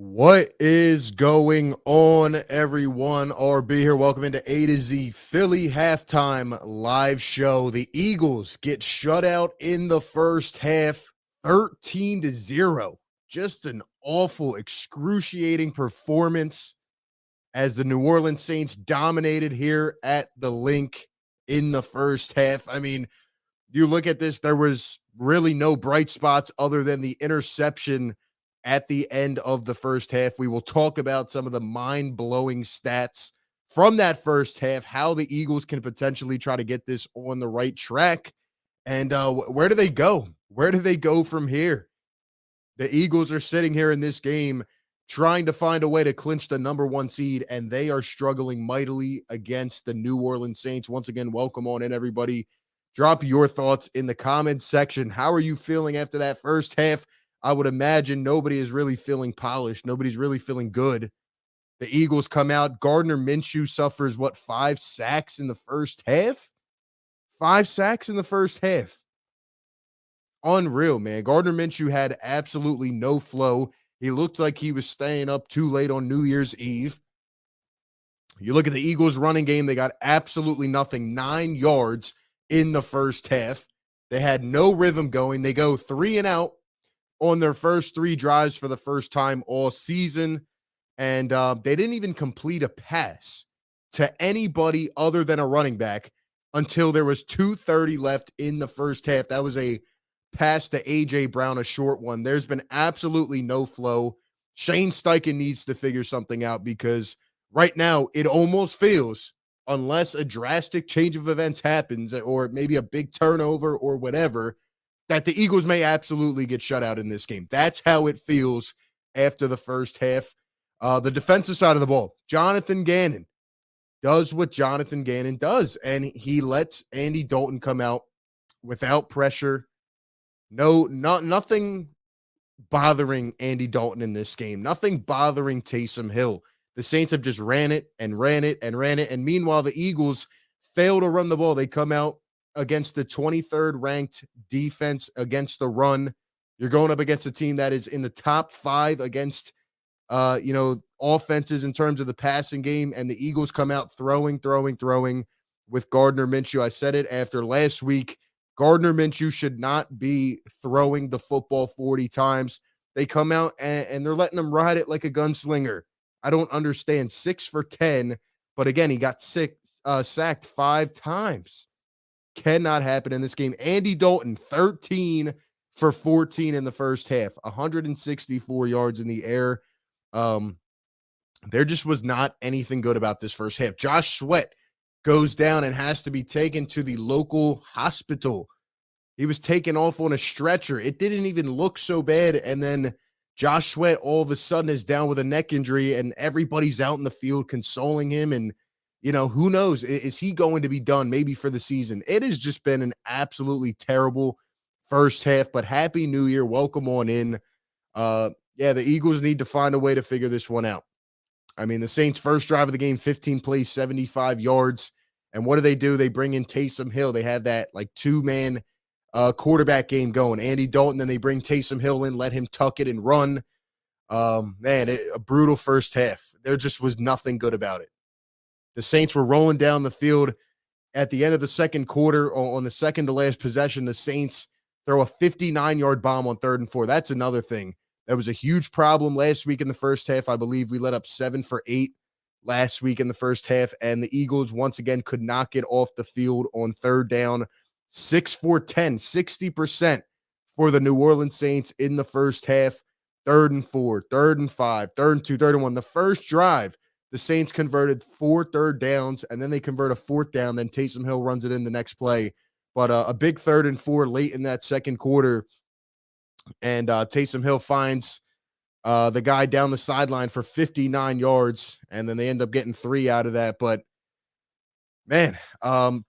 What is going on, everyone? RB here. Welcome into A to Z Philly halftime live show. The Eagles get shut out in the first half, 13-0. Just an awful, excruciating performance as the New Orleans Saints dominated here at the Link in the first half. I mean, you look at this, there was really no bright spots other than the interception at the end of the first half. We will talk about some of the mind-blowing stats from that first half, how the Eagles can potentially try to get this on the right track, and where do they go? Where do they go from here? The Eagles are sitting here in this game trying to find a way to clinch the number one seed, and they are struggling mightily against the New Orleans Saints. Once again, welcome on in, everybody. Drop your thoughts in the comments section. How are you feeling after that first half? I would imagine nobody is really feeling polished. Nobody's really feeling good. The Eagles come out. Gardner Minshew suffers, 5 sacks in the first half? 5 sacks in the first half. Unreal, man. Gardner Minshew had absolutely no flow. He looked like he was staying up too late on New Year's Eve. You look at the Eagles running game, they got absolutely nothing, 9 yards in the first half. They had no rhythm going. They go 3 and out on their first 3 drives for the first time all season. And they didn't even complete a pass to anybody other than a running back until there was 2:30 left in the first half. That was a pass to A.J. Brown, a short one. There's been absolutely no flow. Shane Steichen needs to figure something out because right now it almost feels, unless a drastic change of events happens or maybe a big turnover or whatever, that the Eagles may absolutely get shut out in this game. That's how it feels after the first half. The defensive side of the ball, Jonathan Gannon does what Jonathan Gannon does, and he lets Andy Dalton come out without pressure. Nothing bothering Andy Dalton in this game. Nothing bothering Taysom Hill. The Saints have just ran it and ran it and ran it. And meanwhile, the Eagles fail to run the ball. They come out against the 23rd ranked defense against the run. You're going up against a team that is in the top 5 against, offenses in terms of the passing game. And the Eagles come out throwing with Gardner Minshew. I said it after last week. Gardner Minshew should not be throwing the football 40 times. They come out and they're letting him ride it like a gunslinger. I don't understand. 6 for 10, but again, he got sacked 5 times. Cannot happen in this game. Andy Dalton, 13 for 14 in the first half, 164 yards in the air. There just was not anything good about this first half. Josh Sweat goes down and has to be taken to the local hospital. He was taken off on a stretcher. It didn't even look so bad. And then Josh Sweat all of a sudden is down with a neck injury, and everybody's out in the field consoling him. And, who knows? Is he going to be done maybe for the season? It has just been an absolutely terrible first half, but Happy New Year. Welcome on in. The Eagles need to find a way to figure this one out. I mean, the Saints' first drive of the game, 15 plays, 75 yards. And what do? They bring in Taysom Hill. They have that like 2-man quarterback game going. Andy Dalton, then they bring Taysom Hill in, let him tuck it and run. A brutal first half. There just was nothing good about it. The Saints were rolling down the field at the end of the second quarter. On the second to last possession, the Saints throw a 59-yard bomb on 3rd and 4. That's another thing. That was a huge problem last week in the first half. I believe we let up 7 for 8 last week in the first half, and the Eagles once again could not get off the field on 3rd down. 6 for 10, 60% for the New Orleans Saints in the first half. 3rd and 4, 3rd and 5, 3rd and 2, 3rd and 1. The first drive, the Saints converted 4 third downs, and then they convert a 4th down. Then Taysom Hill runs it in the next play. But a big 3rd and 4 late in that second quarter. And Taysom Hill finds the guy down the sideline for 59 yards, and then they end up getting 3 out of that. But, man,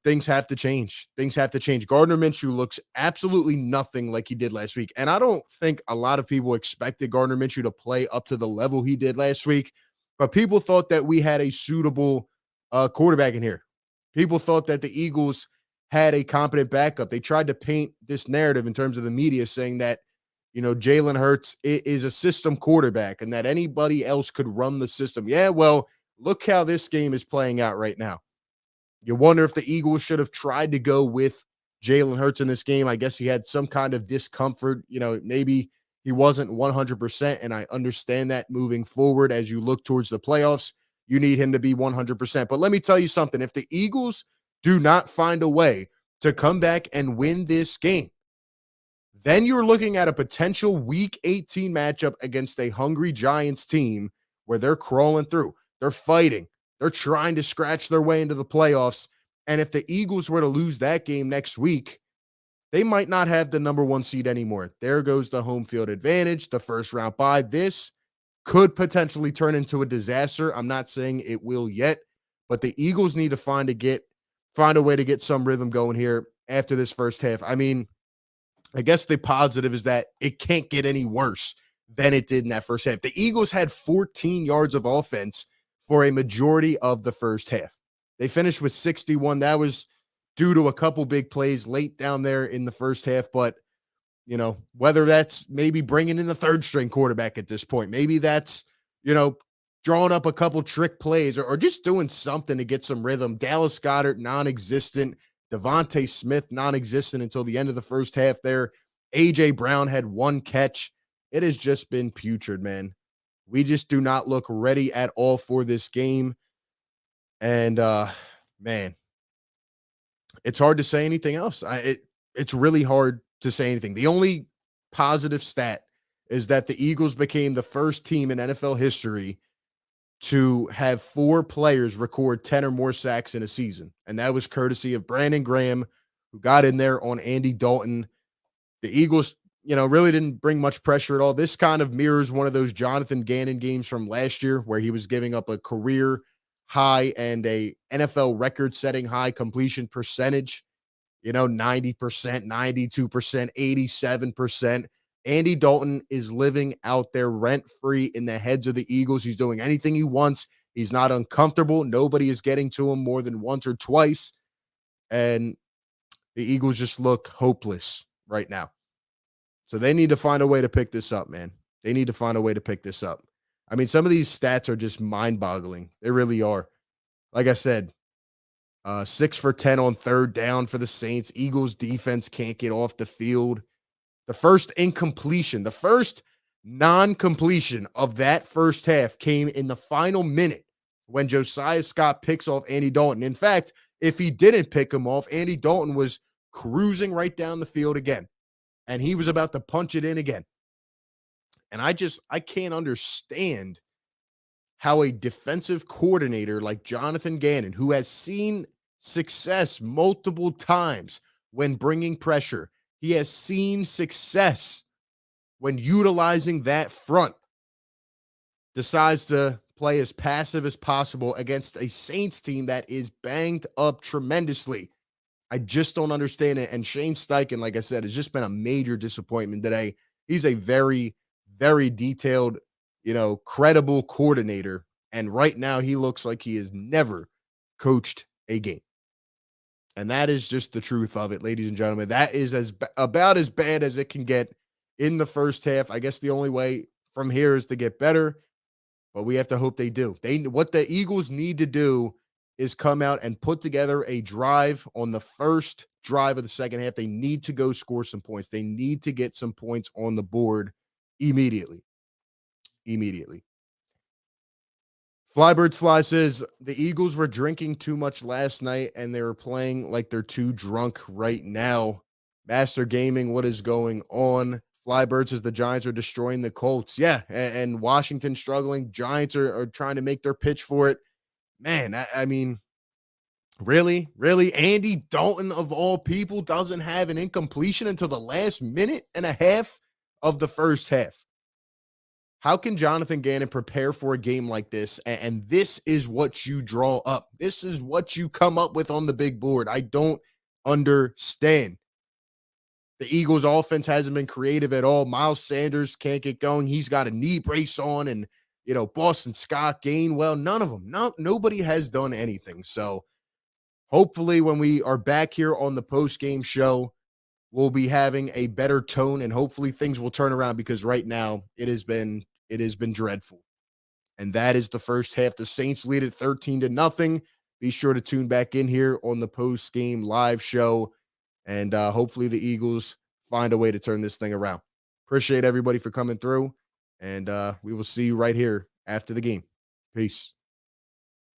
things have to change. Things have to change. Gardner Minshew looks absolutely nothing like he did last week, and I don't think a lot of people expected Gardner Minshew to play up to the level he did last week, but people thought that we had a suitable quarterback in here. People thought that the Eagles had a competent backup. They tried to paint this narrative in terms of the media saying that Jalen Hurts is a system quarterback and that anybody else could run the system. Yeah, well, look how this game is playing out right now. You wonder if the Eagles should have tried to go with Jalen Hurts in this game. I guess he had some kind of discomfort. Maybe he wasn't 100%. And I understand that moving forward as you look towards the playoffs, you need him to be 100%. But let me tell you something. If the Eagles do not find a way to come back and win this game, then you're looking at a potential Week 18 matchup against a hungry Giants team where they're crawling through. They're fighting. They're trying to scratch their way into the playoffs. And if the Eagles were to lose that game next week, they might not have the number 1 seed anymore. There goes the home field advantage, the first round bye. This could potentially turn into a disaster. I'm not saying it will yet, but the Eagles need to find a way to get some rhythm going here after this first half. I mean, I guess the positive is that it can't get any worse than it did in that first half. The Eagles had 14 yards of offense for a majority of the first half. They finished with 61. That was due to a couple big plays late down there in the first half. But, whether that's maybe bringing in the third string quarterback at this point, maybe that's, drawing up a couple trick plays or just doing something to get some rhythm. Dallas Goedert, non-existent. Devontae Smith, non-existent until the end of the first half there. A.J. Brown had 1 catch. It has just been putrid, man. We just do not look ready at all for this game. And, man, it's hard to say anything else. It's really hard to say anything. The only positive stat is that the Eagles became the first team in NFL history to have 4 players record 10 or more sacks in a season. And that was courtesy of Brandon Graham, who got in there on Andy Dalton. The Eagles, really didn't bring much pressure at all. This kind of mirrors one of those Jonathan Gannon games from last year where he was giving up a career high and a NFL record-setting high completion percentage, 90%, 92%, 87%. Andy Dalton is living out there rent-free in the heads of the Eagles. He's doing anything he wants. He's not uncomfortable. Nobody is getting to him more than once or twice. And the Eagles just look hopeless right now. So they need to find a way to pick this up, man. They need to find a way to pick this up. I mean, some of these stats are just mind-boggling. They really are. Like I said, 6 for 10 on third down for the Saints. Eagles defense can't get off the field. The first incompletion, the first non-completion of that first half came in the final minute when Josiah Scott picks off Andy Dalton. In fact, if he didn't pick him off, Andy Dalton was cruising right down the field again, and he was about to punch it in again. And I can't understand how a defensive coordinator like Jonathan Gannon, who has seen success multiple times when bringing pressure, he has seen success when utilizing that front, decides to play as passive as possible against a Saints team that is banged up tremendously. I just don't understand it. And Shane Steichen, like I said, has just been a major disappointment today. He's a very, very detailed, credible coordinator. And right now he looks like he has never coached a game. And that is just the truth of it, ladies and gentlemen. That is about as bad as it can get in the first half. I guess the only way from here is to get better, but we have to hope they do. What the Eagles need to do is come out and put together a drive on the first drive of the second half. They need to go score some points. They need to get some points on the board immediately. Flybirds Fly says the Eagles were drinking too much last night and they were playing like they're too drunk right now. Master Gaming, what is going on? Flybird says the Giants are destroying the Colts. Yeah, and Washington struggling. Giants are trying to make their pitch for it. Man, I mean, really? Andy Dalton, of all people, doesn't have an incompletion until the last minute and a half of the first half. How can Jonathan Gannon prepare for a game like this? And this is what you draw up. This is what you come up with on the big board. I don't understand. The Eagles offense hasn't been creative at all. Miles Sanders can't get going. He's got a knee brace on, and Boston Scott, Gainwell, none of them. Nobody has done anything. So hopefully when we are back here on the post-game show, we'll be having a better tone and hopefully things will turn around because right now it has been dreadful. And that is the first half. The Saints lead it 13-0. Be sure to tune back in here on the post game live show. And hopefully the Eagles find a way to turn this thing around. Appreciate everybody for coming through. And we will see you right here after the game. Peace.